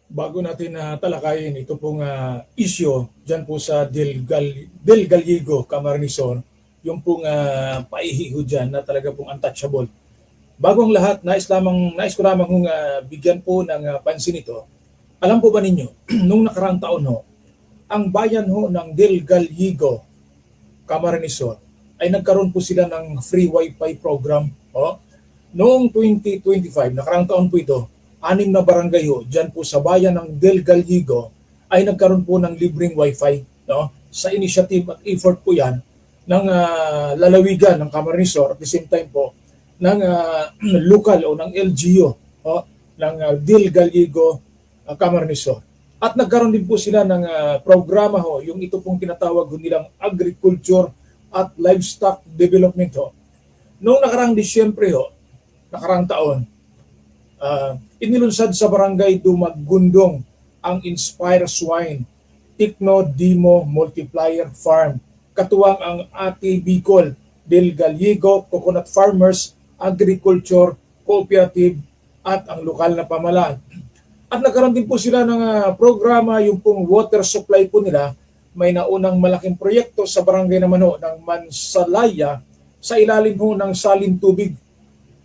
Bago natin talakayin ito pong issue dyan po sa Del Gallego, Camarnesor, yung pong paihiho dyan na talaga pong untouchable. Bago ang lahat, nais ko lamang hong bigyan po ng pansin ito. Alam po ba ninyo, nung nakaraang taon ho, ang bayan ho ng Del Gallego, Camarnesor, ay nagkaroon po sila ng free wifi program. Noong 2025, nakaraang taon po ito, 6 na barangay ho, dyan po sa bayan ng Del Gallego, ay nagkaroon po ng libreng wifi. No? Sa initiative at effort po yan ng lalawigan ng Camarnesor, at the same time po, ng lokal o ng LGU ng Del Gallego, Camarnesor. At nagkaroon din po sila ng programa ho, yung ito pong tinatawag nilang agriculture at livestock development ho. Noong nakarang Disyembre ho, nakarang taon, inilunsad sa barangay Dumagundong ang Inspire Swine Tikno Dimo Multiplier Farm. Katuwang ang Ati Bicol Del Gallego Coconut Farmers Agriculture Cooperative at ang lokal na pamahalaan. At nagkaroon din po sila ng programa, yung pong water supply po nila. May naunang malaking proyekto sa barangay naman ho ng Mansalaya sa ilalim ho ng salin tubig.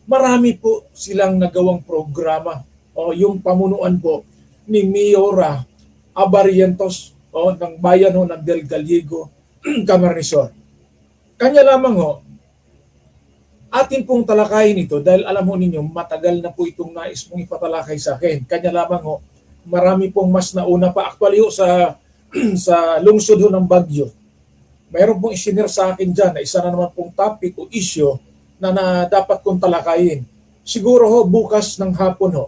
Marami po silang nagawang programa yung pamunuan po ni Miora Abarientos ng bayan ho ng Del Gallego, Camarnesor. Kanya lamang ho, atin pong talakayin ito dahil alam ho ninyo, matagal na po itong nais mong ipatalakay sa akin. Kanya lamang ho, marami pong mas nauna pa. Actually ho, sa lungsod ho ng Baguio, mayroon pong isinir sa akin dyan na isa na naman pong topic o issue na dapat kong talakayin. Siguro ho, bukas ng hapon ho,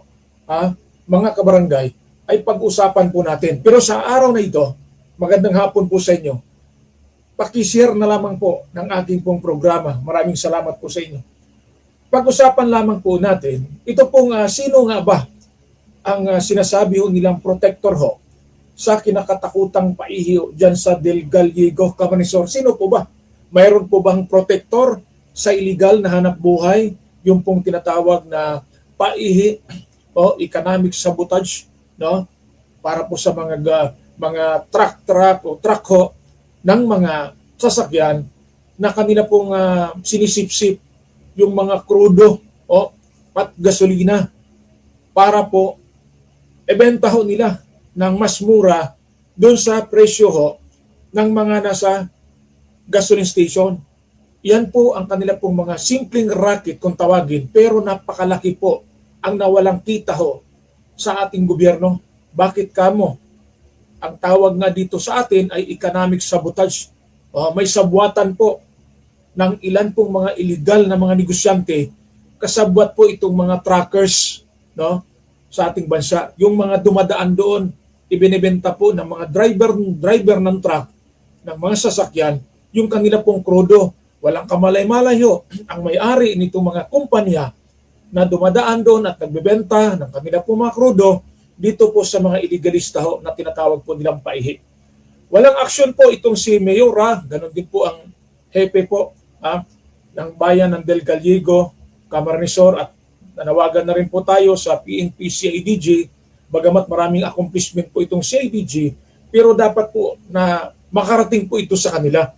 mga kabarangay, ay pag-usapan po natin. Pero sa araw na ito, magandang hapon po sa inyo. Pakishare na lamang po ng ating pong programa. Maraming salamat po sa inyo. Pag-usapan lamang po natin, ito pong sino nga ba ang sinasabi ho nilang protector ho sa kinakatakutang paihiho dyan sa Del Gallego, Camarnesor. Sino po ba? Mayroon po bang protector sa illegal na hanap buhay, yung pong tinatawag na paihi o economic sabotage, no? Para po sa mga truck o truck ho ng mga sasakyan na kanila pong sinisipsip yung mga krudo at gasolina para po ibenta ho nila ng mas mura doon sa presyo ho ng mga nasa gasoline station. Yan po ang kanila pong mga simpleng racket kung tawagin, pero napakalaki po ang nawalang kita ho sa ating gobyerno. Bakit kamo? Ang tawag nga dito sa atin ay economic sabotage. May sabwatan po ng ilan pong mga illegal na mga negosyante, kasabwat po itong mga truckers, no, sa ating bansa. Yung mga dumadaan doon, ibinebenta po ng mga driver ng truck, ng mga sasakyan, yung kanila pong krudo. Walang kamalay-malay ho ang may-ari nitong mga kumpanya na dumadaan doon at nagbebenta ng kanila pong mga krudo dito po sa mga illegalista ho na tinatawag po nilang paihi. Walang aksyon po itong si Mayora, ganun din po ang hepe po ng bayan ng Del Gallego, Camarnesor, at nanawagan na rin po tayo sa PNP CIDG, bagamat maraming accomplishment po itong CIDG, pero dapat po na makarating po ito sa kanila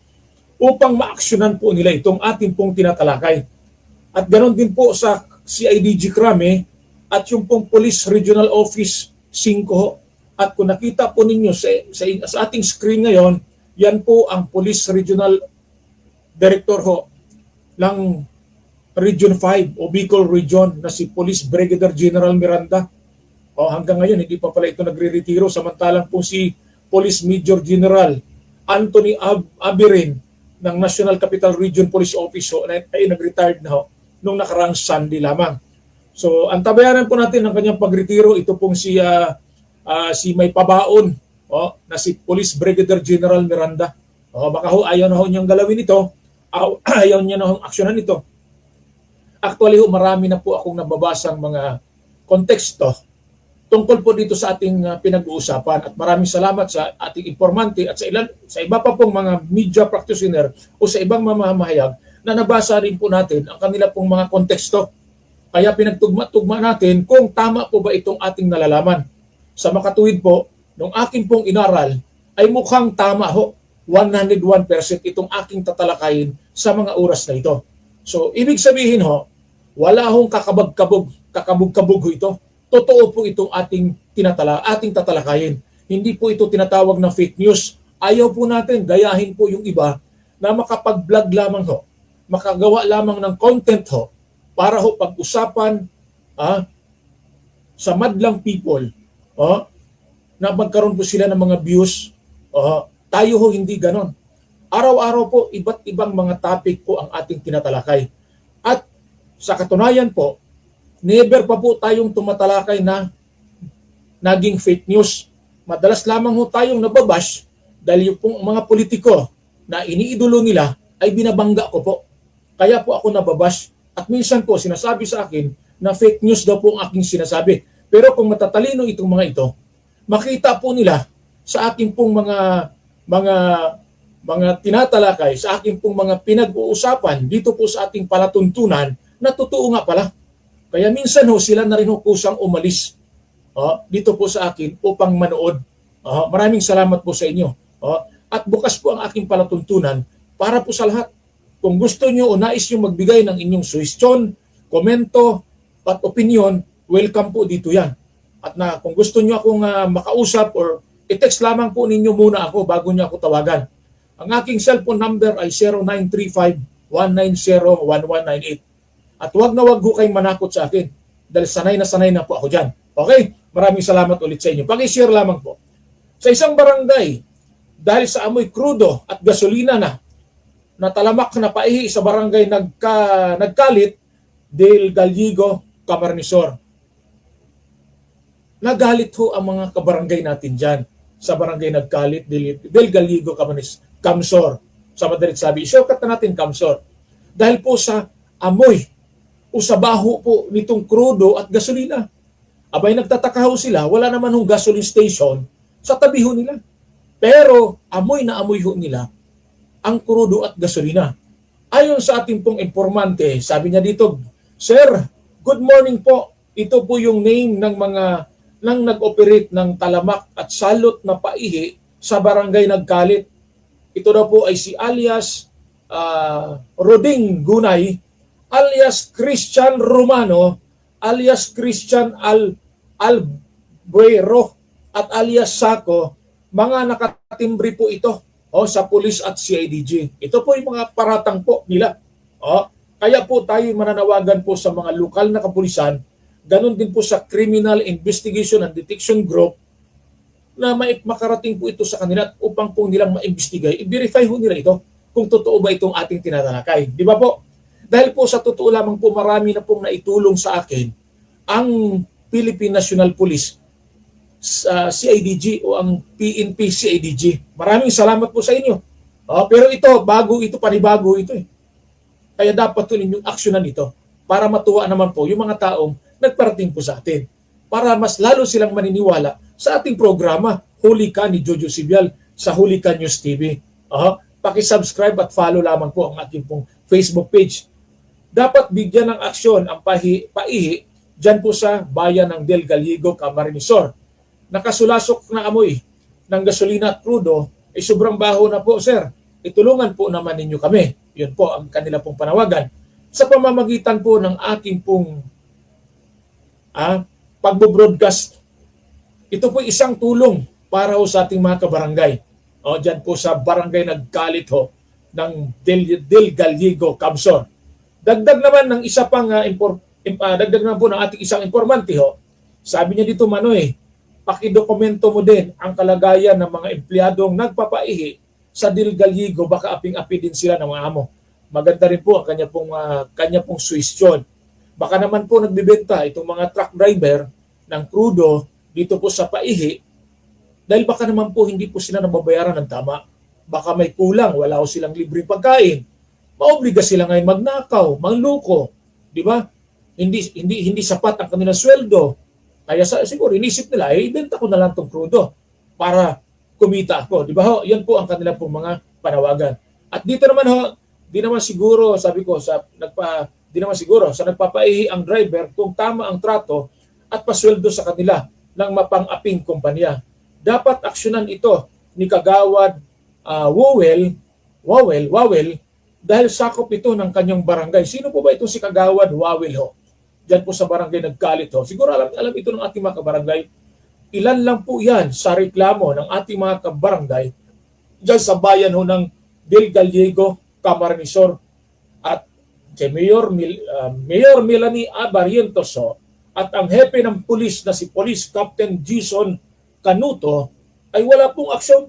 upang maaksyonan po nila itong ating pong tinatalakay. At ganoon din po sa CIDG Krame at yung pong Police Regional Office 5. At kung nakita po ninyo sa ating screen ngayon, yan po ang Police Regional Director ho ng Region 5 o Bicol Region na si Police Brigadier General Miranda. Hanggang ngayon, hindi pa pala ito nagre-retiro. Samantalang po si Police Major General Anthony Abirin ng National Capital Region Police Office ay nag-retired na ho nung nakaraang Sunday lamang. So, antabayanan po natin ang kanyang pagretiro. Ito pong si may pabaon na si Police Brigadier General Miranda. Baka ho, ayaw na ho niyang galawin ito. Ayaw niya na ho aksyonan ito. Actually ho, marami na po akong nababasang mga konteksto tungkol po dito sa ating pinag-uusapan. At maraming salamat sa ating informante at sa iba pa pong mga media practitioner o sa ibang mamamahayag na nabasa rin po natin ang kanila pong mga konteksto. Kaya pinagtugma-tugma natin kung tama po ba itong ating nalalaman. sa makatuwid po, nung akin pong inaral, ay mukhang tama ho, 101% itong aking tatalakayin sa mga oras na ito. So, ibig sabihin ho, wala hong kakabog-kabog ho ito. Totoo po itong ating tatalakayin. Hindi po ito tinatawag na fake news. Ayaw po natin gayahin po yung iba na makapag-vlog lamang ho, makagawa lamang ng content ho, para ho pag-usapan sa madlang people, na magkaroon po sila ng mga views. Tayo ho hindi ganon. Araw-araw po, iba't ibang mga topic po ang ating tinatalakay. At sa katunayan po, never pa po tayong tumatalakay na naging fake news. Madalas lamang ho tayong nababash dahil yung pong mga politiko na iniidolo nila ay binabangga ko po. Kaya po ako nababash. At minsan po sinasabi sa akin na fake news daw po ang aking sinasabi. Pero kung matatalino itong mga ito, makita po nila sa aking pong mga tinatalakay, sa aking pong mga pinag-uusapan dito po sa ating palatuntunan na totoo nga pala. Kaya minsan ho sila na rin ho kusang umalis dito po sa akin upang manood. Maraming salamat po sa inyo. At bukas po ang aking palatuntunan para po sa lahat. Kung gusto nyo o nais nyo magbigay ng inyong suhestyon, komento, at opinion, welcome po dito yan. At kung gusto nyo akong makausap or i-text lamang po ninyo muna ako bago nyo ako tawagan. Ang aking cellphone number ay 0935-190-1198. At wag na wag ho kayong manakot sa akin dahil sanay na po ako dyan. Okay? Maraming salamat ulit sa inyo. Paki-share lamang po. Sa isang barangay, dahil sa amoy krudo at gasolina na talamak na paihi sa barangay nagkalit, Del Gallego, Camarnesor. Nagalit ho ang mga kabarangay natin dyan sa barangay nagkalit, Del Gallego, Camsor. Sa madalit sabi, shortcut na natin Camsor. Dahil po sa amoy o sa baho po nitong krudo at gasolina. Abay nagtataka ho sila, wala naman hong gasoline station sa tabi ho nila. Pero amoy na amoy ho nila ang krudo at gasolina. Ayon sa ating pong informante, sabi niya dito, Sir, good morning po. Ito po yung name ng mga nag-operate ng talamak at salot na paihi sa barangay Nagkalit. Ito daw po ay si alias Roding Gunay, alias Christian Romano, alias Christian Albuero, at alias Saco. Mga nakatimbre po ito sa pulis at CIDG. Ito po yung mga paratang po nila. Kaya po tayo mananawagan po sa mga lokal na kapulisan, ganun din po sa Criminal Investigation and Detection Group, na makarating po ito sa kanila upang po nilang ma-investigate, i-verify ho nila ito kung totoo ba itong ating tinatalakay. Di ba po? Dahil po sa totoo lamang po, marami na pong naitulong sa akin ang Philippine National Police, CIDG o ang PNP CIDG. Maraming salamat po sa inyo. Pero ito, panibago ito eh. Kaya dapat po ninyong aksyonan ito para matuwa naman po yung mga taong nagparating po sa atin. Para mas lalo silang maniniwala sa ating programa, Huli Ka ni Jojo Sibial sa Huli Ka News TV. Paki-subscribe at follow lamang po ang aking pong Facebook page. Dapat bigyan ng aksyon ang paihi dyan po sa bayan ng Del Gallego, Camarnesor. Nakasulasok na amoy ng gasolina at crudo, sobrang baho na po, sir. Itulungan po naman ninyo kami. Yun po ang kanila pong panawagan. Sa pamamagitan po ng aking pong pagbo-broadcast, ito po isang tulong para ho sa ating mga kabarangay. Dyan po sa barangay Nagkalit ho ng Del Gallego, Camsor. Dagdag naman ng isa pang dagdag naman po ng ating isang informante ho. Sabi niya dito, Manoy, pakidokumento mo din ang kalagayan ng mga empleyadong nagpapaihi sa Del Gallego, baka aping-api din sila ng mga amo. Maganda rin po ang kanya pong suhestyon. Baka naman po nagbibenta itong mga truck driver ng crudo dito po sa paihi, dahil baka naman po hindi po sila nababayaran ng tama. Baka may kulang, wala ko silang libreng pagkain. Maobliga sila ngayon magnakaw, mangloko, di ba? Hindi sapat ang kanilang sweldo. Kaya siguro inisip nila, ibenta ko na lang itong crudo para kumita ako. Di ba ho? Yan po ang kanilang pong mga panawagan. At dito naman ho, di naman siguro sa nagpapaihi ang driver kung tama ang trato at pasweldo sa kanila. ng mapang-aping kumpanya. Dapat aksyonan ito ni Kagawad Wawel dahil sakop ito ng kanyang barangay. Sino po ba ito si Kagawad Wawel ho? Diyan po sa barangay Nagkalit ho. Siguro alam ito ng ating mga kabarangay. Ilan lang po yan sa reklamo ng ating mga kabarangay diyan sa bayan ho ng Del Gallego, Camarnesor at si Mayor Melanie Abarientos ho, at ang hepe ng pulis na si Police Captain Jason Canuto ay wala pong aksyon.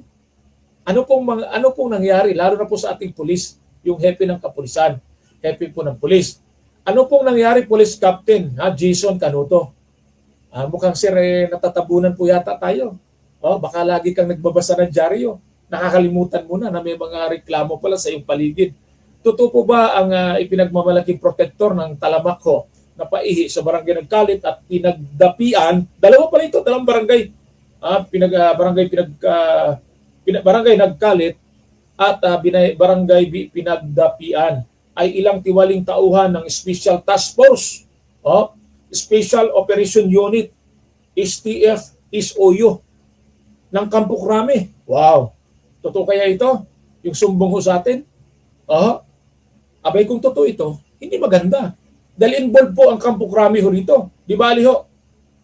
Ano pong nangyari lalo na po sa ating pulis, yung hepe ng kapulisan, hepe po ng pulis. Ano pong nangyari, Police Captain Jason Canuto? Mukhang sir natatabunan po yata tayo. Baka lagi kang nagbabasa ng dyaryo. Nakakalimutan mo na may mga reklamo pala sa iyong paligid. Totoo po ba ang ipinagmamalaking protector ng Talamak ho na paihi sa barangay Nagkalit at pinagdapian? Dalawa pala ito, dalawang barangay. Barangay Nagkalit at barangay Pinagdapian ay ilang tiwaling tauhan ng Special Task Force, Special Operation Unit, STF, SOU ng Campo Crame. Wow! Totoo kaya ito? Yung sumbong ho sa atin? Abay kung totoo ito, hindi maganda. Dahil involved po ang Campo Crame ho rito. Di bali ho,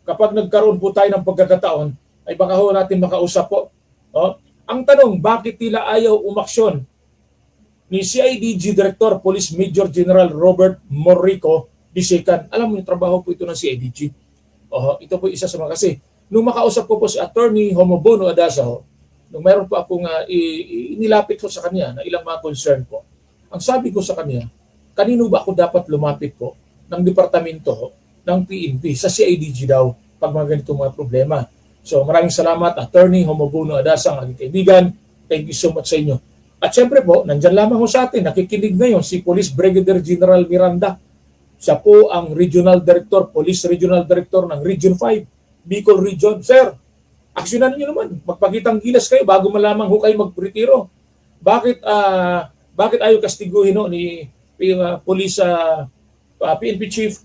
kapag nagkaroon po tayo ng pagkakataon, ay baka ho natin makausap po. Ang tanong, bakit nila ayaw umaksyon ni CIDG Director Police Major General Robert Morrico Disikan? Alam mo yung trabaho po ito ng CIDG. Ito po isa sa mga kasi. Nung makausap ko po si Attorney Homobono Adasa ho, nung mayroon po akong inilapit ko sa kanya na ilang mga concern po. Ang sabi ko sa kanya, kanino ba ako dapat lumapit po ng departamento ho, ng PNP sa CIDG daw pag mga ganitong mga problema. So maraming salamat Attorney Homobono Adasa, ang aking kaibigan. Thank you so much sa inyo. At syempre po, nandyan lamang ho sa atin, nakikinig ngayon si Police Brigadier General Miranda. Siya po ang Regional Director, Police Regional Director ng Region 5, Bicol Region. Sir, aksyonan niyo naman. Magpakitang gilas kayo bago malamang ho kayo mag-retiro. Bakit ayaw kastiguhin ho ni Police PNP Chief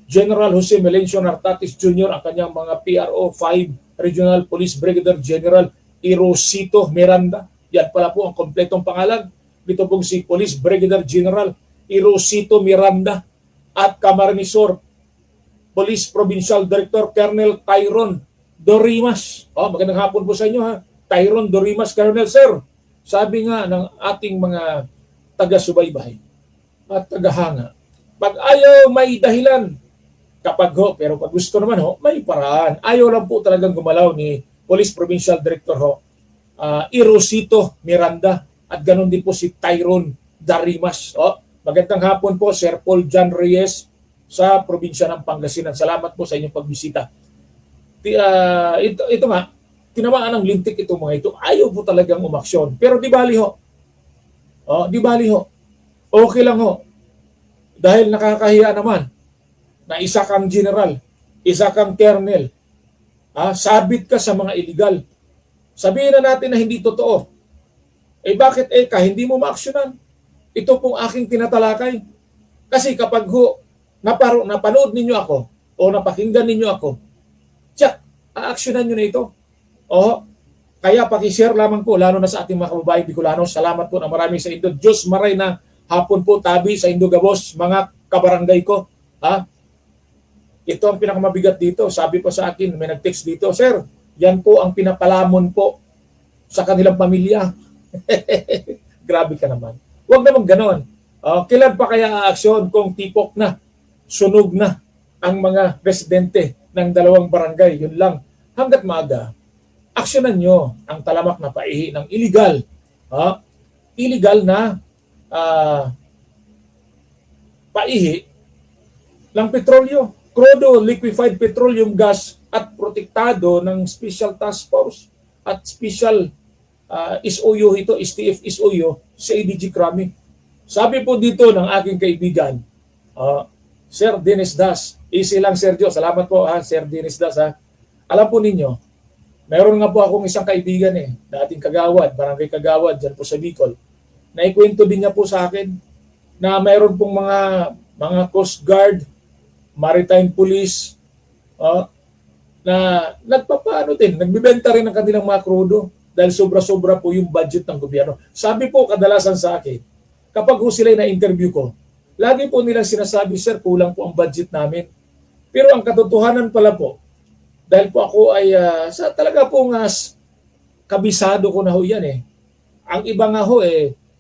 General Jose Melencio Nartatis Jr. ang kanyang mga PRO 5 Regional Police Brigadier General Irosito Miranda. Yan pala po ang kompletong pangalan. Dito pong si Police Brigadier General Irosito Miranda at Camarnesor Police Provincial Director Colonel Tyron Dorimas. Magandang hapon po sa inyo ha. Tyron Dorimas, Colonel Sir. Sabi nga ng ating mga taga-subaybay at tagahanga, pag ayaw may dahilan, pero pag gusto naman ho, may paraan. Ayaw lang po talagang gumalaw ni Police Provincial Director ho, Irosito Miranda, at ganoon din po si Tyron Darimas. Magandang hapon po, Sir Paul John Reyes sa probinsya ng Pangasinan. Salamat po sa inyong pagbisita. Ito nga, tinamaan ng lintik itong mga ito. Ayaw po talagang umaksyon. Pero di bali ho. Okay lang ho. Dahil nakakahiya naman na isa kang general, isa kang colonel, sabit ka sa mga illegal. Sabihin na natin na hindi totoo. Bakit hindi mo maaksyonan? Ito pong aking tinatalakay. Kasi kapag napanood ninyo ako o napakinggan ninyo ako, aaksyonan nyo na ito. Kaya pakishare lamang po, lalo na sa ating mga kababaeng Bicolano. Salamat po na marami sa Indo. Diyos maray na hapon po tabi sa Indo Gabos, mga kabarangay ko. Ito ang pinakamabigat dito. Sabi po sa akin, may nag-text dito, Sir, yan po ang pinapalamon po sa kanilang pamilya. Grabe ka naman. Huwag naman ganon. Kailan pa kaya aaksyon kung tipok na, sunog na ang mga residente ng dalawang barangay? Yun lang. Hanggat maaga, aksyonan nyo ang Talamak na paihi ng illegal. Illegal na paihi ng petrolyo. Crudo, liquefied petroleum gas at protektado ng Special Task Force at Special SOU ito, STF SOU sa ADG Crame. Sabi po dito ng aking kaibigan, Sir Dennis Das, easy lang Sergio, salamat po Sir Dennis Das Alam po ninyo, meron nga po akong isang kaibigan dating kagawad, barangay kagawad dyan po sa Bicol. Naikwento din niya po sa akin na mayroon pong mga Coast Guard, Maritime Police, na nagpapaano din, nagbibenta rin ng kanilang mga krudo dahil sobra-sobra po yung budget ng gobyerno. Sabi po kadalasan sa akin, kapag ho sila na-interview ko, lagi po nilang sinasabi, sir, kulang po ang budget namin. Pero ang katotohanan pala po, dahil po ako ay sa talaga po nga kabisado ko na ho yan eh. Ang iba nga ho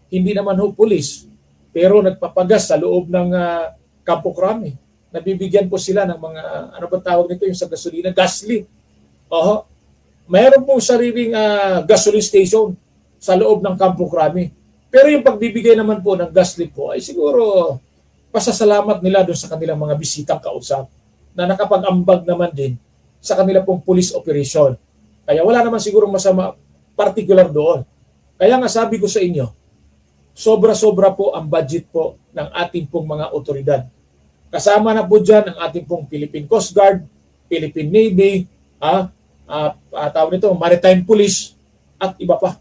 hindi naman ho pulis, pero nagpapagas sa loob ng Campo Crame. Nabibigyan po sila ng mga, ano ba tawag nito yung sa gasolina? Gasly. Oho. Mayroon pong sariling gasoline station sa loob ng Campo Crame. Pero yung pagbibigay naman po ng gasly po ay siguro pasasalamat nila doon sa kanilang mga bisitang kausap na nakapag-ambag naman din sa kanila pong police operation. Kaya wala naman sigurong masama particular doon. Kaya nga sabi ko sa inyo, sobra-sobra po ang budget po ng ating pong mga otoridad. Kasama na po dyan ang ating pong Philippine Coast Guard, Philippine Navy, tawag nito, Maritime Police, at iba pa.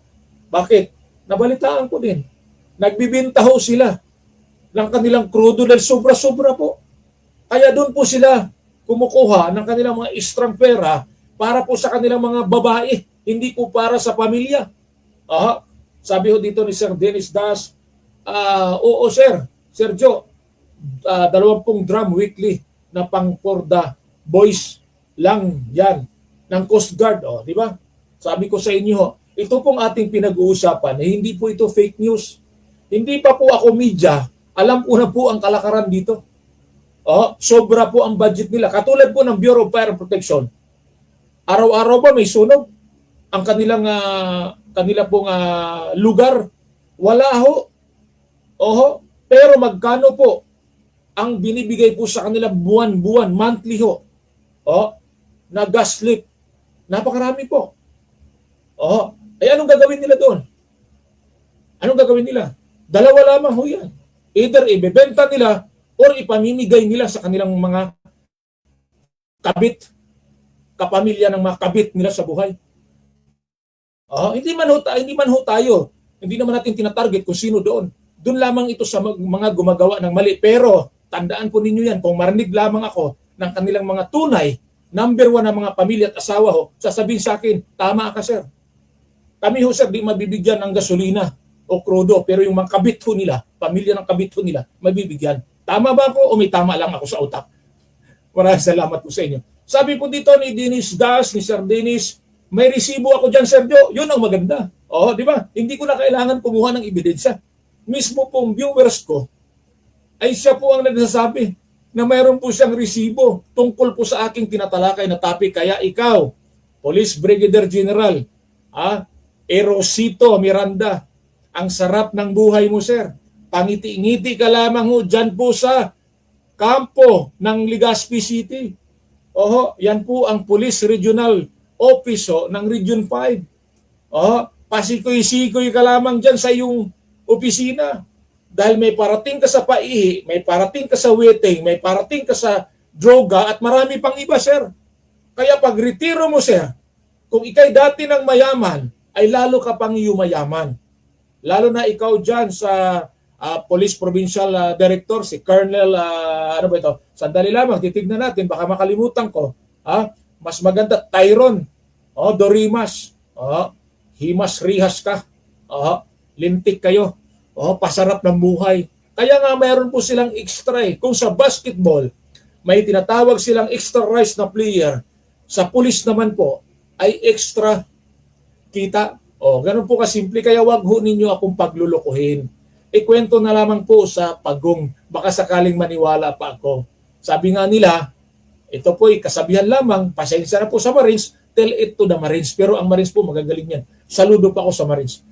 Bakit? Nabalitaan ko din. Nagbibinta ho sila ng kanilang krudo dahil sobra-sobra po. Kaya doon po sila kumukuha ng kanilang mga extrang pera para po sa kanilang mga babae, hindi po para sa pamilya. Sabi ho dito ni Sir Dennis Das, oo sir, Sir Joe, 20 drum weekly na pang for the boys lang yan ng Coast Guard. Di ba? Sabi ko sa inyo, ito pong ating pinag-uusapan, hindi po ito fake news. Hindi pa po ako media, alam ko na po ang kalakaran dito. Sobra po ang budget nila. Katulad po ng Bureau of Fire and Protection. Araw-araw ba may sunog? Ang kanilang pong lugar? Wala ho. Pero magkano po ang binibigay po sa kanila buwan-buwan, monthly ho? Na gas leak. Napakarami po. Anong gagawin nila doon? Anong gagawin nila? Dalawa lamang ho yan. Either ibebenta nila or ipamimigay nila sa kanilang mga kabit, kapamilya ng mga kabit nila sa buhay. Hindi man ho tayo, hindi naman natin tinatarget kung sino doon. Doon lamang ito sa mga gumagawa ng mali. Pero tandaan po ninyo yan, kung marinig lamang ako ng kanilang mga tunay, number 1 na mga pamilya at asawa ho, sasabihin sa akin, tama ka sir. Kami ho sir, di mabibigyan ng gasolina o krudo, pero yung mga kabit ho nila, pamilya ng kabit ho nila, mabibigyan. Tama ba ako o may tama lang ako sa utak? Maraming salamat po sa inyo. Sabi po dito ni Dennis Das, ni Sir Dennis, may resibo ako dyan, Sir Joe. Yun ang maganda. Di ba? Hindi ko na kailangan kumuha ng ebidensya. Mismo pong viewers ko, ay siya po ang nagsasabi na mayroon po siyang resibo tungkol po sa aking tinatalakay na topic. Kaya ikaw, Police Brigadier General, Erosito Miranda, ang sarap ng buhay mo, sir. Pangiti-ngiti ka lamang ho dyan po sa kampo ng Legazpi City. Yan po ang Police Regional Office ng Region 5. Pasikoy-sikoy ka lamang dyan sa iyong opisina. Dahil may parating ka sa paihi, may parating ka sa weteng, may parating ka sa droga at marami pang iba, sir. Kaya pag retiro mo, sir, kung ikay dati ng mayaman, ay lalo ka pang yumayaman. Lalo na ikaw dyan sa Police Provincial Director, si Colonel, Sandali lamang, titignan natin, baka makalimutan ko. Mas maganda, Tyron, Dorimas, Himas Rihas ka, lintik kayo, pasarap ng buhay. Kaya nga mayroon po silang extra Kung sa basketball, may tinatawag silang extra rights na player, sa police naman po, ay extra kita. Ganun po kasimple, kaya wag ho ninyo akong paglulukuhin. Ikwento na lamang po sa pagong, baka sakaling maniwala pa ako. Sabi nga nila, ito po'y kasabihan lamang, pasensya na po sa Marines, tell it to the Marines. Pero ang Marines po magagaling yan. Saludo pa ako sa Marines.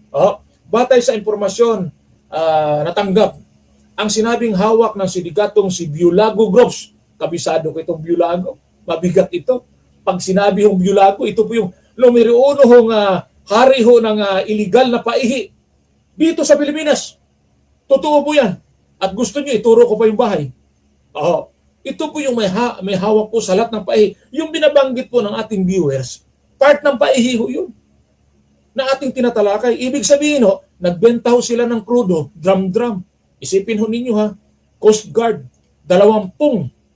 Batay sa impormasyon natanggap, ang sinabing hawak ng sindikatong si Biulago Groups, kabisado ko itong Biulago, mabigat ito. Pag sinabi hong Biulago, ito po yung numero 1 hong hari ho ng illegal na paihi dito sa Pilipinas. Totoo po yan. At gusto niyo, ituro ko pa yung bahay. Ito po yung may hawak po sa lahat ng paihi. Yung binabanggit po ng ating viewers, part ng paihi ho yun na ating tinatalakay. Ibig sabihin ho, nagbenta ho sila ng krudo, drum. Isipin ho ninyo Coast Guard, 20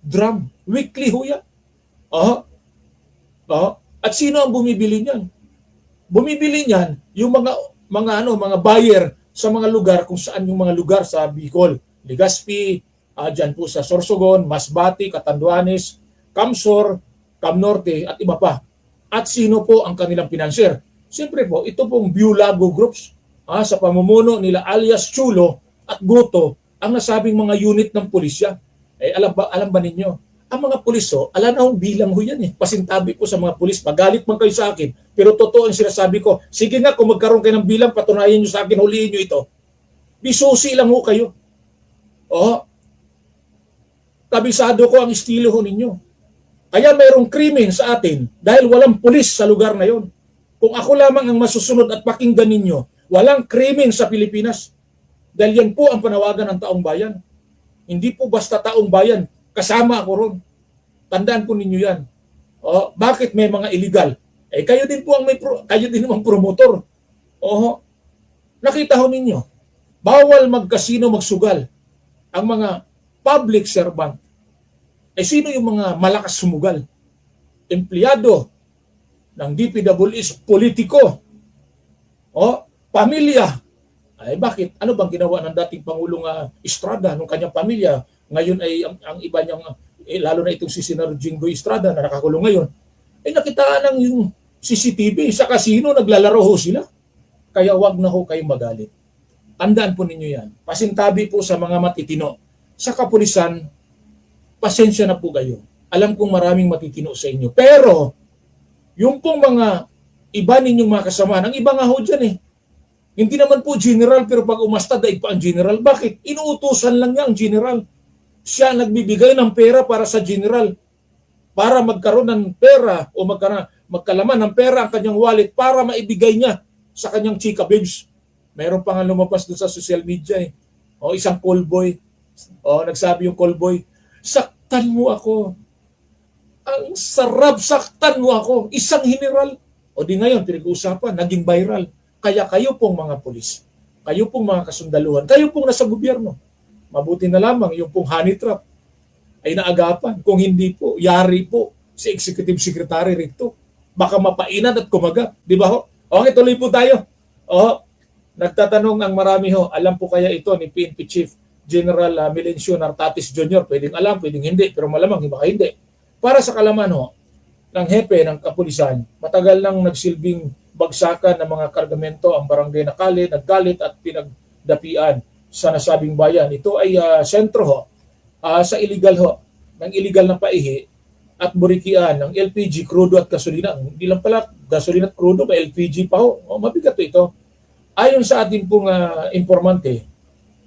drum. Weekly ho yan. At sino ang bumibili niyan? Bumibili niyan yung mga buyer sa mga lugar kung saan yung mga lugar sa Bicol, Legazpi, diyan po sa Sorsogon, Masbate, Catanduanes, Camsor, Camnorte at iba pa. At sino po ang kanilang financier? Siyempre po, ito pong Biolago Groups sa pamumuno nila alias Chulo at Goto ang nasabing mga unit ng pulisya. Alam ba ninyo? Ang mga pulis, ala na hong bilang ho yan eh. Pasintabi po sa mga pulis, magalit man kayo sa akin, pero totoo ang sinasabi ko. Sige nga, kung magkaroon kayo ng bilang, patunayan nyo sa akin, huliin nyo ito. Bisusi lang ho kayo. Kabisado ko ang estilo ho ninyo. Kaya mayroong krimen sa atin dahil walang pulis sa lugar na yon. Kung ako lamang ang masusunod at pakinggan ninyo, walang krimen sa Pilipinas. Dahil yan po ang panawagan ng taong bayan. Hindi po basta taong bayan, kasama ako ron. Tandaan po ninyo yan. Bakit may mga illegal? Kayo din po kayo din ang promotor. Nakita ho ninyo, bawal magkasino magsugal ang mga public servant. Sino yung mga malakas sumugal? Empleyado ng DPWH, politiko, pamilya. Bakit? Ano bang ginawa ng dating Pangulong Estrada nung kanyang pamilya? Ngayon ay ang iba niyang, lalo na itong si Senator Jinggoy Estrada na nakakulong ngayon, nakitaan ng yung CCTV sa casino, naglalaro ho sila. Kaya wag na ho kayong magalit. Tandaan po ninyo yan. Pasintabi po sa mga matitino. Sa kapulisan, pasensya na po kayo. Alam kong maraming matitino sa inyo. Pero, yung pong mga iba ninyong mga kasama, ang iba nga ho dyan eh. Hindi naman po general, pero pag umasta, daig pa ang general. Bakit? Inuutusan lang niya ang general. Siya nagbibigay ng pera para sa general. Para magkaroon ng pera o magkalaman ng pera ang kanyang wallet para maibigay niya sa kanyang chika babes. Meron pa nga lumabas doon sa social media eh. Isang call boy. Nagsabi yung call boy, saktan mo ako. Ang sarap, saktan mo ako. Isang general. Di ngayon, pinag-uusapan, naging viral. Kaya kayo pong mga pulis, kayo pong mga kasundaluhan, kayo pong nasa gobyerno, mabuti na lamang yung pong honey trap ay naagapan. Kung hindi po, yari po si Executive Secretary Rito. Baka mapainan at kumagat. Di ba ho? Okay, tuloy po tayo. Nagtatanong ang marami ho, alam po kaya ito ni PNP Chief General Melencio Nartatis Jr. Pwedeng alam, pwedeng hindi, pero malamang baka hindi. Para sa kalaman ho, ng hepe ng kapulisan, matagal nang nagsilbing bagsakan ng mga kargamento ang barangay naggalit at pinagdapian sa nasabing bayan. Ito ay sentro ho, sa illegal ho, ng illegal na paihi at burikian ng LPG, crudo at gasolina. Hindi lang pala gasolina at crudo, may LPG pa ho. Mabigat ito. Ayon sa ating pong informante,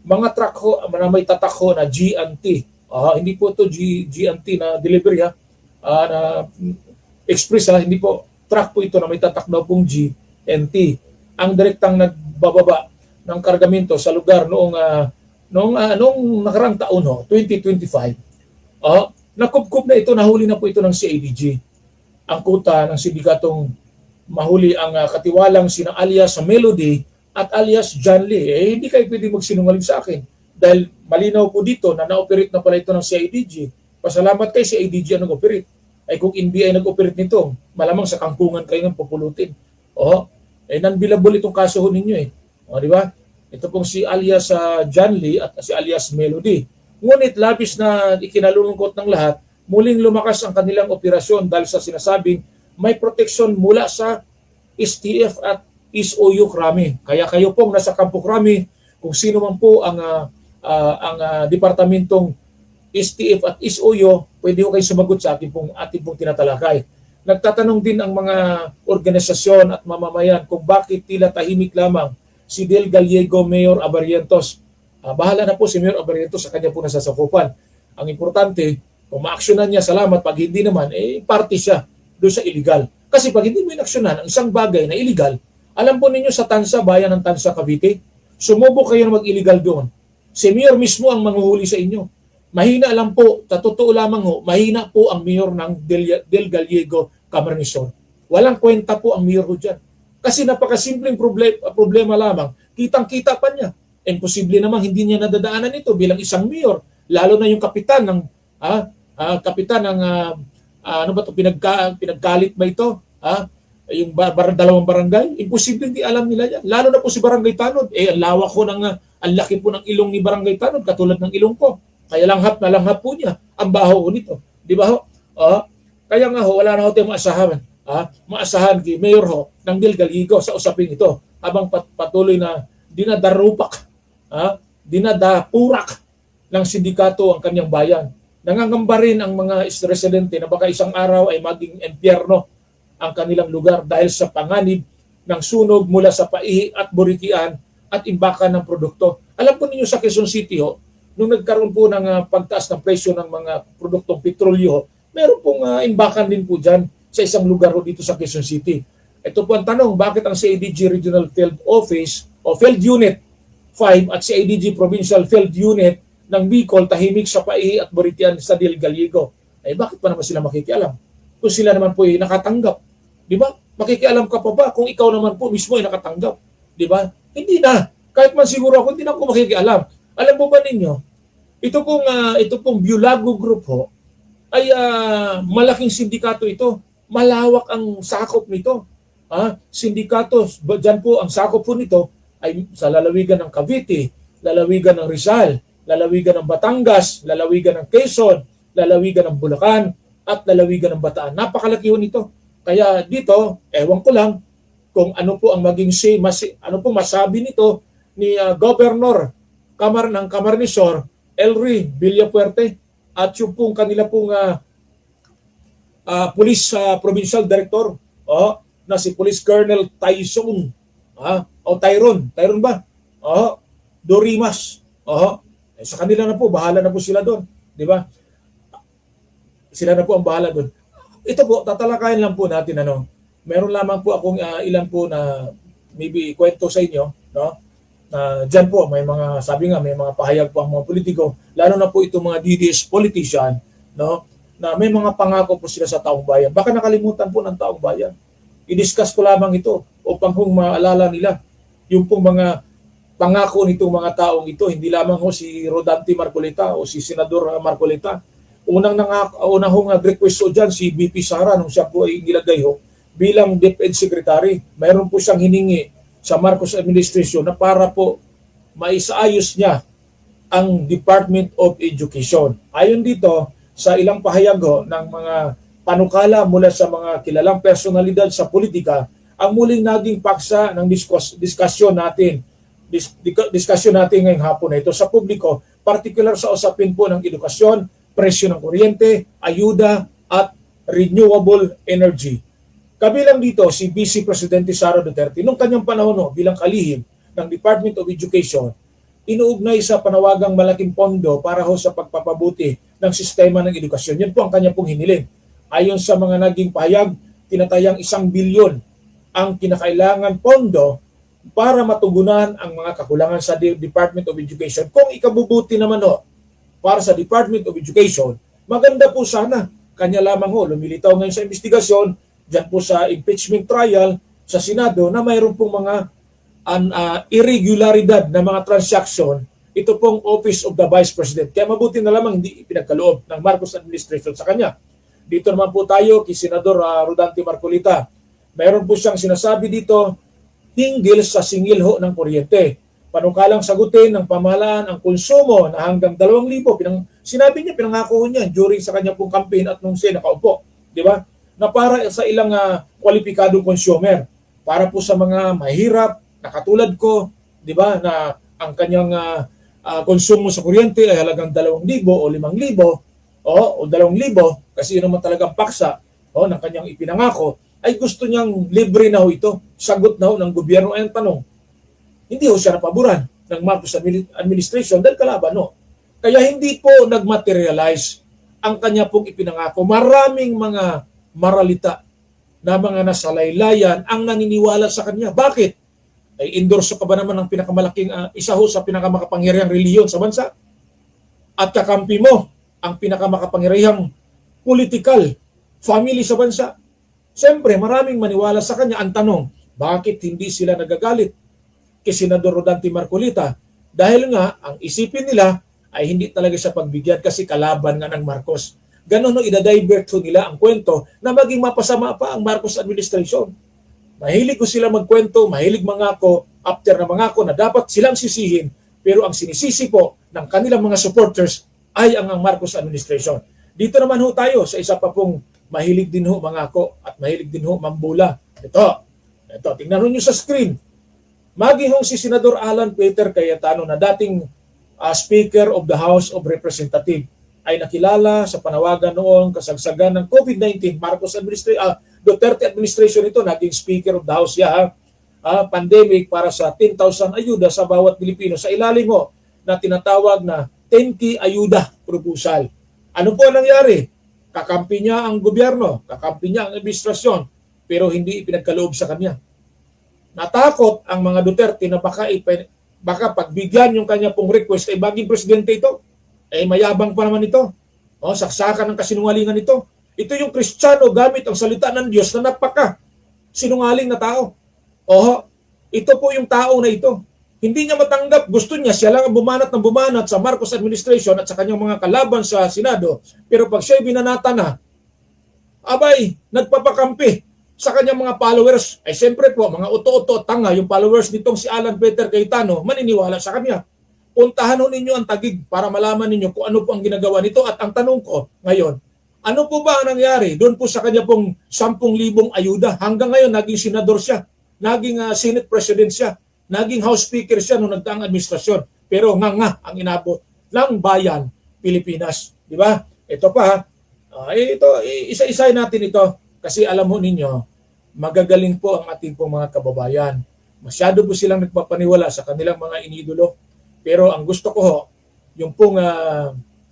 mga truck ho, may tatak ho na G&T. Hindi po ito G&T na delivery na express hindi po. Truck po ito na may tatak daw pong G&T. Ang direktang nagbababa ng kargamento sa lugar noong nakarang taon 2025. Nakupkup na ito, nahuli na po ito ng CIDG. Ang kuta ng sindikatong mahuli ang katiwalang sina alias Melody at alias John Lee. Hindi kayo pwede magsinungaling sa akin. Dahil malinaw po dito na na-operate na pala ito ng CIDG. Pasalamat kay CIDG ang nag-operate. Kung NBI nag-operate nito, malamang sa kangkungan kayo ng pupulutin. Non-billable itong kaso ninyo eh. Di ba? Ito pong si alias John Lee at si alias Melody. Ngunit labis na ikinalulungkot ng lahat, muling lumakas ang kanilang operasyon dahil sa sinasabing may proteksyon mula sa STF at SOU Krami. Kaya kayo pong nasa Kampo Krami, kung sino man po ang departamentong STF at SOU, pwede ko kayo sumagot sa ating pong tinatalakay. Nagtatanong din ang mga organisasyon at mamamayan kung bakit tila tahimik lamang si Del Gallego, Mayor Abarrientos. Bahala na po si Mayor Abarrientos sa kanya po nasasakupan. Ang importante, kung ma-aksyonan niya, salamat. Pag hindi naman, party siya doon sa illegal. Kasi pag hindi mo inaksyonan ang isang bagay na illegal, alam po ninyo sa Tansa, bayan ng Tansa, Cavite, sumubok kayo na mag-illegal doon. Si Mayor mismo ang manghuhuli sa inyo. Mahina lang po, sa totoo lamang mahina po ang mayor ng Del Gallego, Camarines. Walang kwenta po ang mayor ko dyan. Kasi napakasimpleng problema lamang, kitang-kita pa niya. Imposible namang hindi niya nadadaanan ito bilang isang mayor, lalo na yung kapitan ng ano ba to, pinagkalit ba ito? Yung dalawang barangay? Imposible hindi alam nila yan. Lalo na po si Barangay Tanod. Ang lawak ko ang laki po ng ilong ni Barangay Tanod, katulad ng ilong ko. Kaya langhap na langhap po niya ang baho ko nito. Di ba ho? Kaya nga ho, wala na ho tayong maasahan. Maasahan kay Mayor ho ng Delgaliego sa usaping ito habang patuloy na dinadarupak, dinadapurak ng sindikato ang kanyang bayan. Nangangamba rin ang mga residente na baka isang araw ay maging impyerno ang kanilang lugar dahil sa panganib ng sunog mula sa paihi at burikian at imbakan ng produkto. Alam po ninyo sa Quezon City ho, nung nagkaroon po ng pagtaas ng presyo ng mga produktong petrolyo, meron pong imbakan din po dyan sa isang lugar ho dito sa Quezon City. Ito po ang tanong, bakit ang CIDG Regional Field Office o Field Unit 5 at CIDG Provincial Field Unit ng Bicol tahimik sa paihi at burikian sa Delgaliego? Bakit pa naman sila makikialam? Kung sila naman po ay nakatanggap. Di ba? Makikialam ka pa ba kung ikaw naman po mismo ay nakatanggap? Di ba? Hindi na. Kahit man siguro ako, hindi na ako makikialam. Alam mo ba ninyo, ito pong Bulago Group ho, ay malaking sindikato ito. Malawak ang sakop nito. Sindikato, dyan po ang sakop po nito ay sa lalawigan ng Cavite, lalawigan ng Rizal, lalawigan ng Batangas, lalawigan ng Quezon, lalawigan ng Bulacan, at lalawigan ng Bataan. Napakalaki ho nito. Kaya dito, ewan ko lang kung ano po ang maging ano po masabi nito ni Governor ng Camarnesor, Elry Villafuerte, at yung pong kanila pong Police Provincial Director na si Police Colonel Tyson Tyron ba? Dorimas. Sa kanila na po, bahala na po sila doon. Di ba? Sila na po ang bahala doon. Ito po, tatalakayin lang po natin. Meron lamang po akong ilan po na maybe kwento sa inyo. Na dyan po, may mga, sabi nga, may mga pahayag po ang mga politiko. Lalo na po itong mga DDS politician. Na may mga pangako po sila sa taong bayan. Baka nakalimutan po ng taong bayan. I-discuss ko lamang ito upang kung maalala nila yung pong mga pangako nitong mga taong ito, hindi lamang ho si Rodante Marcoleta o si Senador Marcoleta. Unang request ho dyan si BP Sara nung siya po ay nilagay ho bilang DepEd Secretary. Mayroon po siyang hiningi sa Marcos Administration na para po maisaayos niya ang Department of Education. Ayon dito sa ilang pahayag ho ng mga panukala mula sa mga kilalang personalidad sa politika, ang muling naging paksa ng diskusyon natin ngayong hapon na ito sa publiko, particular sa usapin po ng edukasyon, presyo ng kuryente, ayuda at renewable energy. Kabilang dito si Vice Presidente Sara Duterte nung kanyang panahon bilang kalihim ng Department of Education, inuugnay sa panawagang malaking pondo para ho sa pagpapabuti ng sistema ng edukasyon. Yan po ang kanyang pong hiniling. Ayon sa mga naging pahayag, tinatayang 1 bilyon ang kinakailangan pondo para matugunan ang mga kakulangan sa Department of Education. Kung ikabubuti naman para sa Department of Education, maganda po sana. Kanya lamang lumilitaw ngayon sa investigasyon, dyan po sa impeachment trial sa Senado na mayroon pong mga irregularidad na mga transaction, ito pong Office of the Vice President. Kaya mabuti na lamang hindi ipinagkaloob ng Marcos Administration sa kanya. Dito naman po tayo kay Senador Rodante Marcoleta. Mayroon po siyang sinasabi dito hinggil sa singil ng kuryente. Panukalang sagutin ng pamahalaan ang konsumo na hanggang 2,000. Sinabi niya, pinangako niya during sa kanya pong campaign at nung siya nakaupo. Di ba? Na para sa ilang kwalipikadong consumer. Para po sa mga mahirap na katulad ko, di ba, na ang kanyang konsumo sa kuryente ay halagang 2,000 o 5,000 o 2,000 kasi yun naman talagang paksa ng kanyang ipinangako, ay gusto niyang libre na ito. Sagot na ng gobyerno. Ay ang tanong, hindi siya napaboran ng Marcos Administration dahil kalaban Kaya hindi po nagmaterialize ang kanya pong ipinangako. Maraming mga maralita na mga nasalaylayan ang naniniwala sa kanya. Bakit? Ay endorso ka ba naman ng pinakamalaking isa sa pinakamakapangyarihang relihiyon sa bansa? At kakampi mo ang pinakamakapangyarihang political family sa bansa. Siyempre, maraming maniwala sa kanya. Ang tanong, bakit hindi sila nagagalit kay Senador Rodante Marcoleta? Dahil nga, ang isipin nila ay hindi talaga siya pagbigyan kasi kalaban nga ng Marcos. Ganun no, ida-divert ho nila ang kwento na maging mapasama pa ang Marcos administration. Mahilig ko sila magkwento, mahilig mangako, after na mangako na dapat silang sisihin, pero ang sinisisi po ng kanilang mga supporters ay ang Marcos administration. Dito naman ho tayo sa isa pa pong mahilig din ho mangako at mahilig din ho mambula. Ito, tingnan nyo sa screen. Maging si Senador Alan Peter Cayetano na dating Speaker of the House of Representatives ay nakilala sa panawagan noong kasagsagan ng COVID-19, Duterte administration ito, naging Speaker of the House siya, pandemic para sa 10,000 ayuda sa bawat Pilipino sa ilalim mo na tinatawag na 10K ayuda proposal. Ano po nangyari? Kakampi niya ang gobyerno, kakampi niya ang administrasyon, pero hindi ipinagkaloob sa kanya. Natakot ang mga Duterte na baka pagbigyan yung kanya pong request ay baging presidente ito. Mayabang pa naman ito. Saksakan ng kasinungalingan ito. Ito yung Kristiyano gamit ang salita ng Diyos na napaka sinungaling na tao. Ito po yung tao na ito. Hindi niya matanggap. Gusto niya, siya lang ang bumanat ng bumanat sa Marcos administration at sa kanyang mga kalaban sa Senado. Pero pag siya'y binanata na, nagpapakampi sa kanyang mga followers. Siyempre po, mga uto-uto tanga, yung followers nitong si Alan Peter Cayetano, maniniwala sa kanya. Puntahan ho ninyo ang Taguig para malaman ninyo kung ano po ang ginagawa nito. At ang tanong ko ngayon, ano po ba ang nangyari doon po sa kanya pong 10,000 ayuda? Hanggang ngayon, naging senador siya, naging Senate President siya, naging House Speaker siya nung nagdaang administrasyon. Pero nga ang inabot ng bayan Pilipinas. Di ba? Ito pa, isa-isay natin ito kasi alam mo ninyo, magagaling po ang ating pong mga kababayan. Masyado po silang nagpapaniwala sa kanilang mga inidolo. Pero ang gusto ko yung pong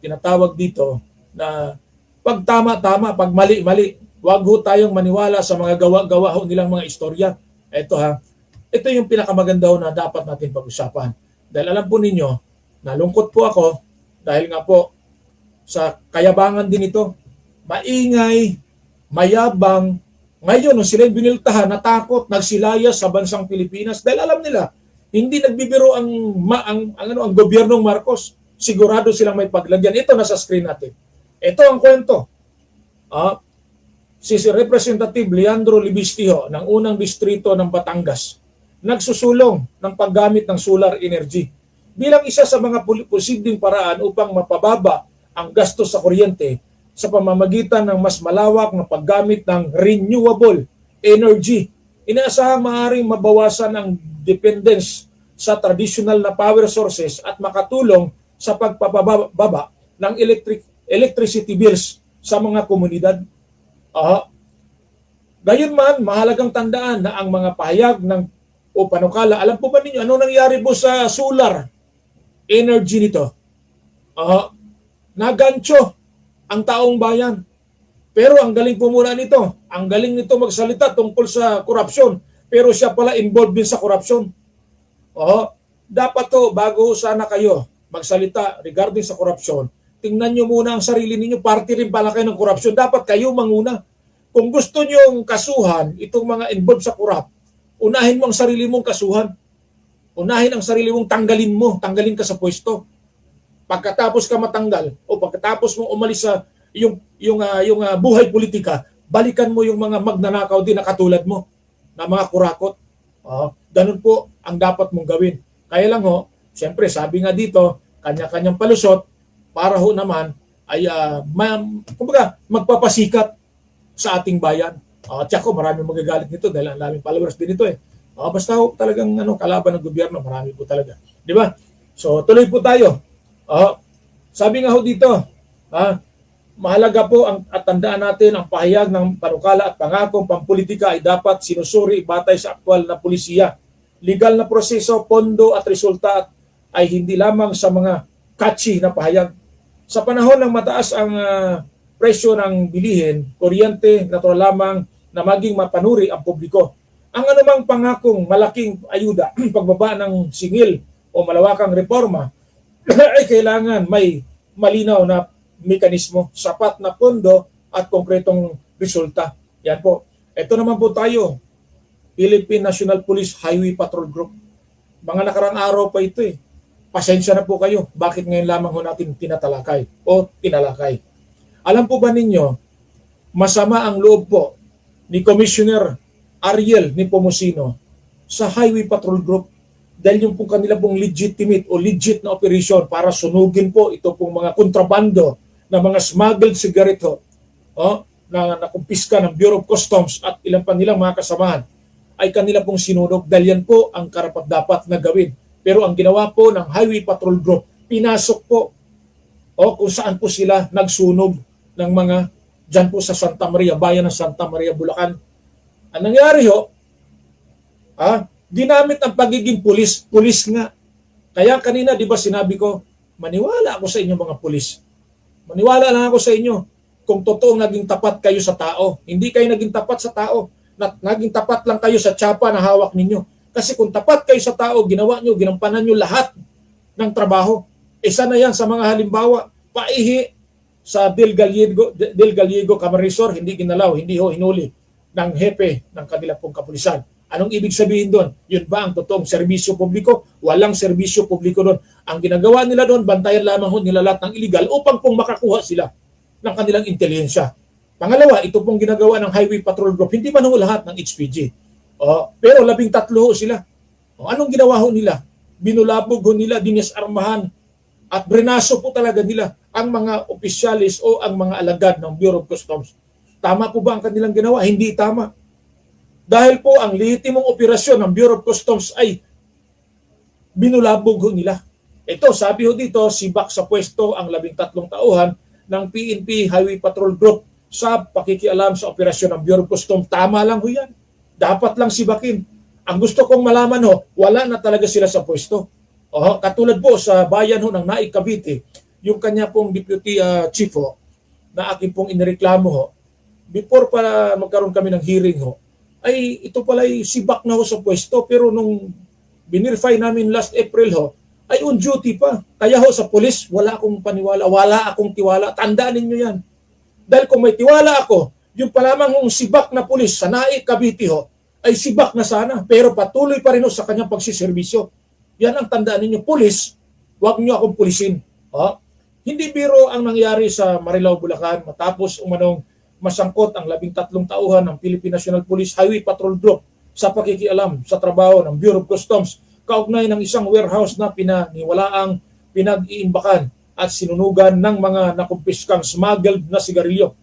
tinatawag dito na pag tama-tama, pag mali-mali, wag ho tayong maniwala sa mga gawa-gawa ho nilang mga istorya. Ito yung pinakamaganda ho na dapat natin pag-usapan. Dahil alam po ninyo, nalungkot po ako dahil nga po sa kayabangan din ito. Maingay, mayabang, ngayon nung sila biniltahan, natakot, nagsilayas sa bansang Pilipinas dahil alam nila, hindi nagbibiro ang gobyernong Marcos. Sigurado silang may paglagyan. Ito nasa screen natin. Ito ang kwento. Si Representative Leandro Libistiho ng unang distrito ng Batangas nagsusulong ng paggamit ng solar energy bilang isa sa mga posibleng paraan upang mapababa ang gastos sa kuryente sa pamamagitan ng mas malawak na paggamit ng renewable energy. Inaasahang maaaring mabawasan ang dependence sa traditional na power sources at makatulong sa pagpapababa ng electricity bills sa mga komunidad. Gayunman, mahalagang tandaan na ang mga pahayag o panukala, alam po ba ninyo ano nangyari po sa solar energy nito? Nagancho ang taong bayan. Pero ang galing po muna nito, ang galing nito magsalita tungkol sa korupsyon, pero siya pala involved din sa korupsyon. Dapat to, bago sana kayo magsalita regarding sa korupsyon, tingnan nyo muna ang sarili ninyo, party rin pala kayo ng korupsyon, dapat kayo manguna. Kung gusto nyo kasuhan itong mga involved sa korap, unahin mo ang sarili mong kasuhan. Unahin ang sarili mong tanggalin ka sa pwesto. Pagkatapos ka matanggal, o pagkatapos mo umalis sa yung buhay politika, balikan mo yung mga magnanakaw din na katulad mo, na mga kurakot. Ganun po ang dapat mong gawin. Kaya lang siyempre sabi nga dito, kanya-kanyang palusot para naman ay magpapasikat sa ating bayan. Tsaka marami magagalit nito dahil ang daming followers din ito basta talagang kalaban ng gobyerno, marami po talaga. Di ba? So tuloy po tayo. Sabi nga dito, mahalaga po at tandaan natin ang pahayag ng panukala at pangakong pampolitika ay dapat sinusuri batay sa aktwal na pulisiya. Legal na proseso, pondo at resulta ay hindi lamang sa mga catchy na pahayag. Sa panahon ng mataas ang presyo ng bilihin, kuryente, natural lamang na maging mapanuri ang publiko. Ang anumang pangakong malaking ayuda, pagbaba ng singil o malawakang reforma ay kailangan may malinaw na mekanismo, sapat na pondo at konkretong resulta. Yan po. Ito naman po tayo, Philippine National Police Highway Patrol Group. Mga nakarang araw pa ito Pasensya na po kayo. Bakit ngayon lamang natin tinatalakay o tinalakay? Alam po ba ninyo, masama ang loob po ni Commissioner Ariel Nepomuceno sa Highway Patrol Group dahil yung pong kanila pong legitimate o legit na operation para sunugin po ito pong mga kontrabando na mga smuggled sigareto na nakumpiska ng Bureau of Customs at ilang pa nilang mga kasamahan ay kanila pong sinunog dahil yan po ang karapat-dapat na gawin. Pero ang ginawa po ng Highway Patrol Group, pinasok po kung saan po sila nagsunog ng mga dyan po sa Santa Maria, bayan ng Santa Maria, Bulacan. Ang nangyari ginamit ang pagiging pulis nga. Kaya kanina, di ba sinabi ko, maniwala ako sa inyo mga pulis. Maniwala lang ako sa inyo kung totoong naging tapat kayo sa tao. Hindi kayo naging tapat sa tao. Naging tapat lang kayo sa tsapa na hawak ninyo. Kasi kung tapat kayo sa tao, ginampanan nyo lahat ng trabaho. Isa na yan sa mga halimbawa, paihi sa Del Gallego Camarisor, hindi ginalaw, hindi hinuli ng hepe ng kanila pong kapulisan. Anong ibig sabihin doon? Yun ba ang totoong serbisyo publiko? Walang serbisyo publiko doon. Ang ginagawa nila doon, bantayan lamang nila lahat ng illegal upang pong makakuha sila ng kanilang intelihensya. Pangalawa, ito pong ginagawa ng Highway Patrol Group, hindi man lahat ng HPG. Pero 13 sila. Anong ginawa nila? Binulabog nila, dinisarmahan, at brenaso po talaga nila ang mga opisyalis o ang mga alagad ng Bureau of Customs. Tama po ba ang kanilang ginawa? Hindi tama. Dahil po ang lehitimong operasyon ng Bureau of Customs ay binulabog nila. Ito, sabi dito, sibak sa pwesto ang 13 tauhan ng PNP Highway Patrol Group sa pakikialam sa operasyon ng Bureau of Customs. Tama lang yan. Dapat lang sibakin. Ang gusto kong malaman wala na talaga sila sa pwesto. Katulad po sa bayan ng Naik, Cavite, yung kanya pong deputy chief na aking pong inireklamo before para magkaroon kami ng hearing ay ito pala ay sibak na sa pwesto, pero nung binirify namin last April ay on duty pa. Kaya sa pulis, wala akong paniwala, wala akong tiwala. Tandaan ninyo yan. Dahil kung may tiwala ako, yung pa lamang sibak na pulis sa Naik, Cavite ay sibak na sana, pero patuloy pa rin sa kanyang pagsiservisyo. Yan ang tandaan ninyo, pulis, huwag nyo akong pulisin. Hindi biro ang nangyari sa Marilao, Bulacan matapos umanong masangkot ang 13 tauhan ng Philippine National Police Highway Patrol Group sa pakikialam sa trabaho ng Bureau of Customs kaugnay ng isang warehouse na pinaniwalaang pinag-iimbakan at sinunugan ng mga nakumpiskang smuggled na sigarilyo.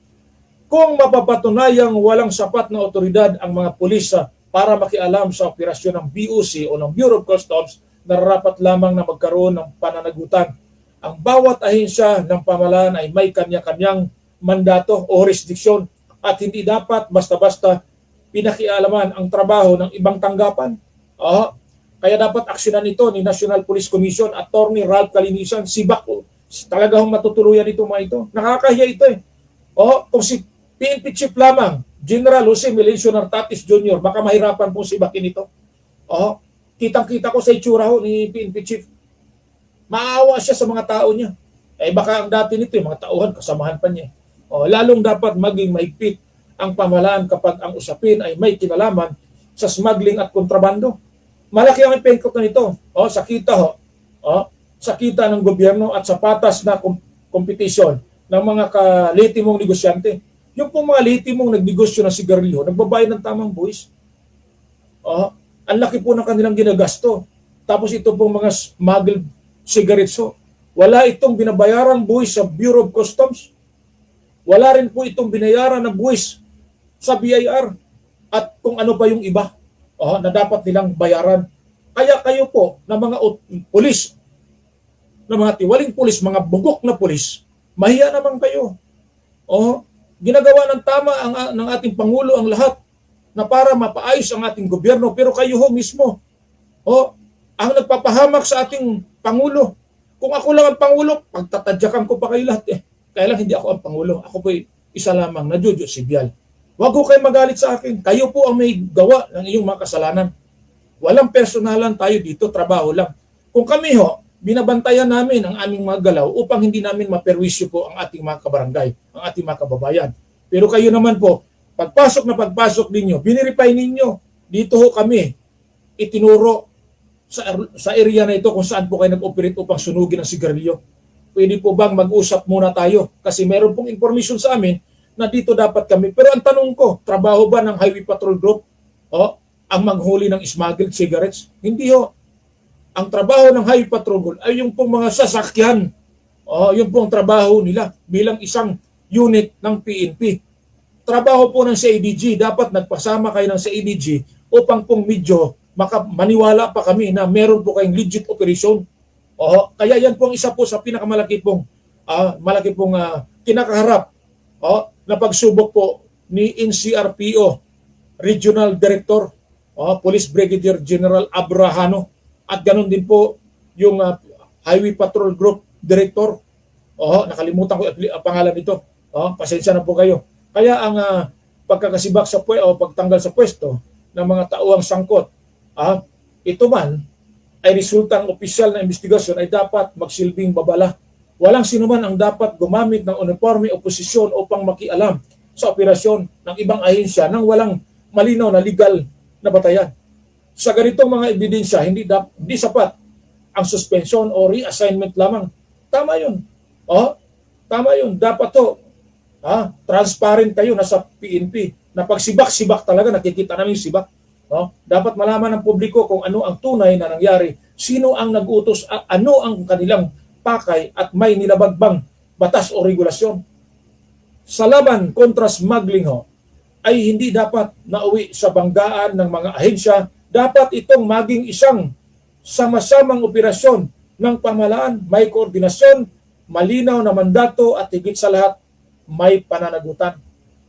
Kung mapapatunayang walang sapat na otoridad ang mga pulis para makialam sa operasyon ng BOC o ng Bureau of Customs, nararapat lamang na magkaroon ng pananagutan. Ang bawat ahensya ng pamahalaan ay may kanya-kanyang mandato o restriksyon at hindi dapat basta-basta pinakialaman ang trabaho ng ibang tanggapan. Kaya dapat aksyonan ito ni National Police Commission, Attorney Ralph Calinisan, sibak talagang matutuluyan ito mga ito. Nakakahiya ito kung si PNP Chief lamang, General Jose Melencio Nartatis Jr., baka mahirapan pong sibakin ito. Kitang-kita ko sa itsura ni PNP Chief. Maawa siya sa mga tao niya. Baka ang dati nito, yung mga tauhan, kasamahan pa niya. Lalong dapat maging mahigpit ang pamahalaan kapag ang usapin ay may kinalaman sa smuggling at kontrabando. Malaki ang epekto nito sa kita sa kita ng gobyerno at sa patas na kompetisyon ng mga kalitimong negosyante. Yung pong mga litimong nagnegosyo ng sigarilyo, nagbabayad ng tamang buwis. Ang laki po ng kanilang ginagasto. Tapos ito pong mga smuggled cigarettes wala itong binabayarang buwis sa Bureau of Customs. Wala rin po itong binayaran na buwis sa BIR. At kung ano pa yung iba na dapat nilang bayaran. Kaya kayo po na mga pulis, na mga tiwaling pulis, mga bugok na pulis, mahiya naman kayo. Ginagawa ng tama ng ating Pangulo ang lahat na para mapaayos ang ating gobyerno, pero kayo mismo ang nagpapahamak sa ating Pangulo. Kung ako lang ang Pangulo, pagtatadyakan ko pa kayo lahat Kaya lang hindi ako ang Pangulo. Ako po isa lamang na Jojo Sibyal. Huwag ko kayo magalit sa akin. Kayo po ang may gawa ng iyong mga kasalanan. Walang personalan tayo dito, trabaho lang. Kung kami binabantayan namin ang aming mga galaw upang hindi namin maperwisyo po ang ating mga kabarangay, ang ating mga kababayan. Pero kayo naman po, pagpasok ninyo, biniripay ninyo, dito kami itinuro sa area na ito kung saan po kayo nag-operate upang sunugin ang sigarilyo. pwede po bang mag-usap muna tayo? Kasi meron pong information sa amin na dito dapat kami. Pero ang tanong ko, trabaho ba ng Highway Patrol Group ang maghuli ng smuggled cigarettes? Hindi ho. Ang trabaho ng Highway Patrol Group ay yung pong mga sasakyan. Yung pong trabaho nila bilang isang unit ng PNP. Trabaho po ng CIDG, dapat nagpasama kayo ng CIDG upang pong medyo maniwala pa kami na meron po kayong legit operation. Kaya yan po ang isa po sa pinakamalaki pong kinakaharap na pagsubok po ni NCRPO Regional Director Police Brigadier General Abrahano at ganun din po yung Highway Patrol Group Director. Nakalimutan ko ang pangalan nito. Pasensya na po kayo. Kaya ang pagkakasibak sa pagtanggal sa pwesto ng mga tauang sangkot, ito man ay resultang opisyal na investigasyon ay dapat magsilbing babala. Walang sinuman ang dapat gumamit ng uniforme o posisyon upang makialam sa operasyon ng ibang ahensya nang walang malinaw na legal na batayan. Sa ganitong mga ebidensya, hindi sapat ang suspension o reassignment lamang. Tama yun. Tama yun. Dapat to. Transparent kayo na sa PNP. Na pag sibak-sibak talaga, nakikita namin sibak. Dapat malaman ng publiko kung ano ang tunay na nangyari. Sino ang nag-utos, ano ang kanilang pakay at may nilabagbang batas o regulasyon. Sa laban kontra smuggling ay hindi dapat nauwi sa banggaan ng mga ahensya. Dapat itong maging isang sama-samang operasyon ng pamahalaan, may koordinasyon, malinaw na mandato at higit sa lahat, may pananagutan.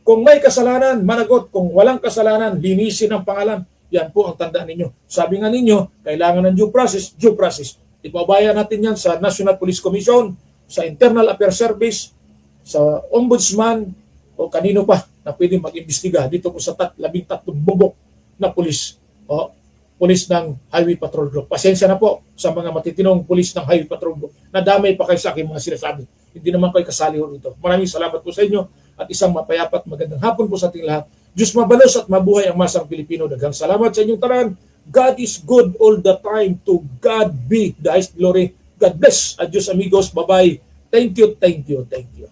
Kung may kasalanan, managot. Kung walang kasalanan, linisin ang pangalan. Yan po ang tandaan ninyo. Sabi nga ninyo, kailangan ng due process, due process. Ipabayan natin yan sa National Police Commission, sa Internal Affairs Service, sa Ombudsman, o kanino pa na pwede mag-imbestiga dito po sa 13 bubok na pulis. Pulis ng Highway Patrol Group. Pasensya na po sa mga matitinong pulis ng Highway Patrol Group. Nadamay pa kayo sa aking mga sinasabi. Hindi naman kayo kasali rito. Maraming salamat po sa inyo at isang mapayapat magandang hapon po sa ating lahat. Diyos mabalos at mabuhay ang masang Pilipino. Daghang salamat sa inyong tanan. God is good all the time. To God be the highest glory. God bless. Adios amigos. Bye-bye. Thank you, thank you, thank you.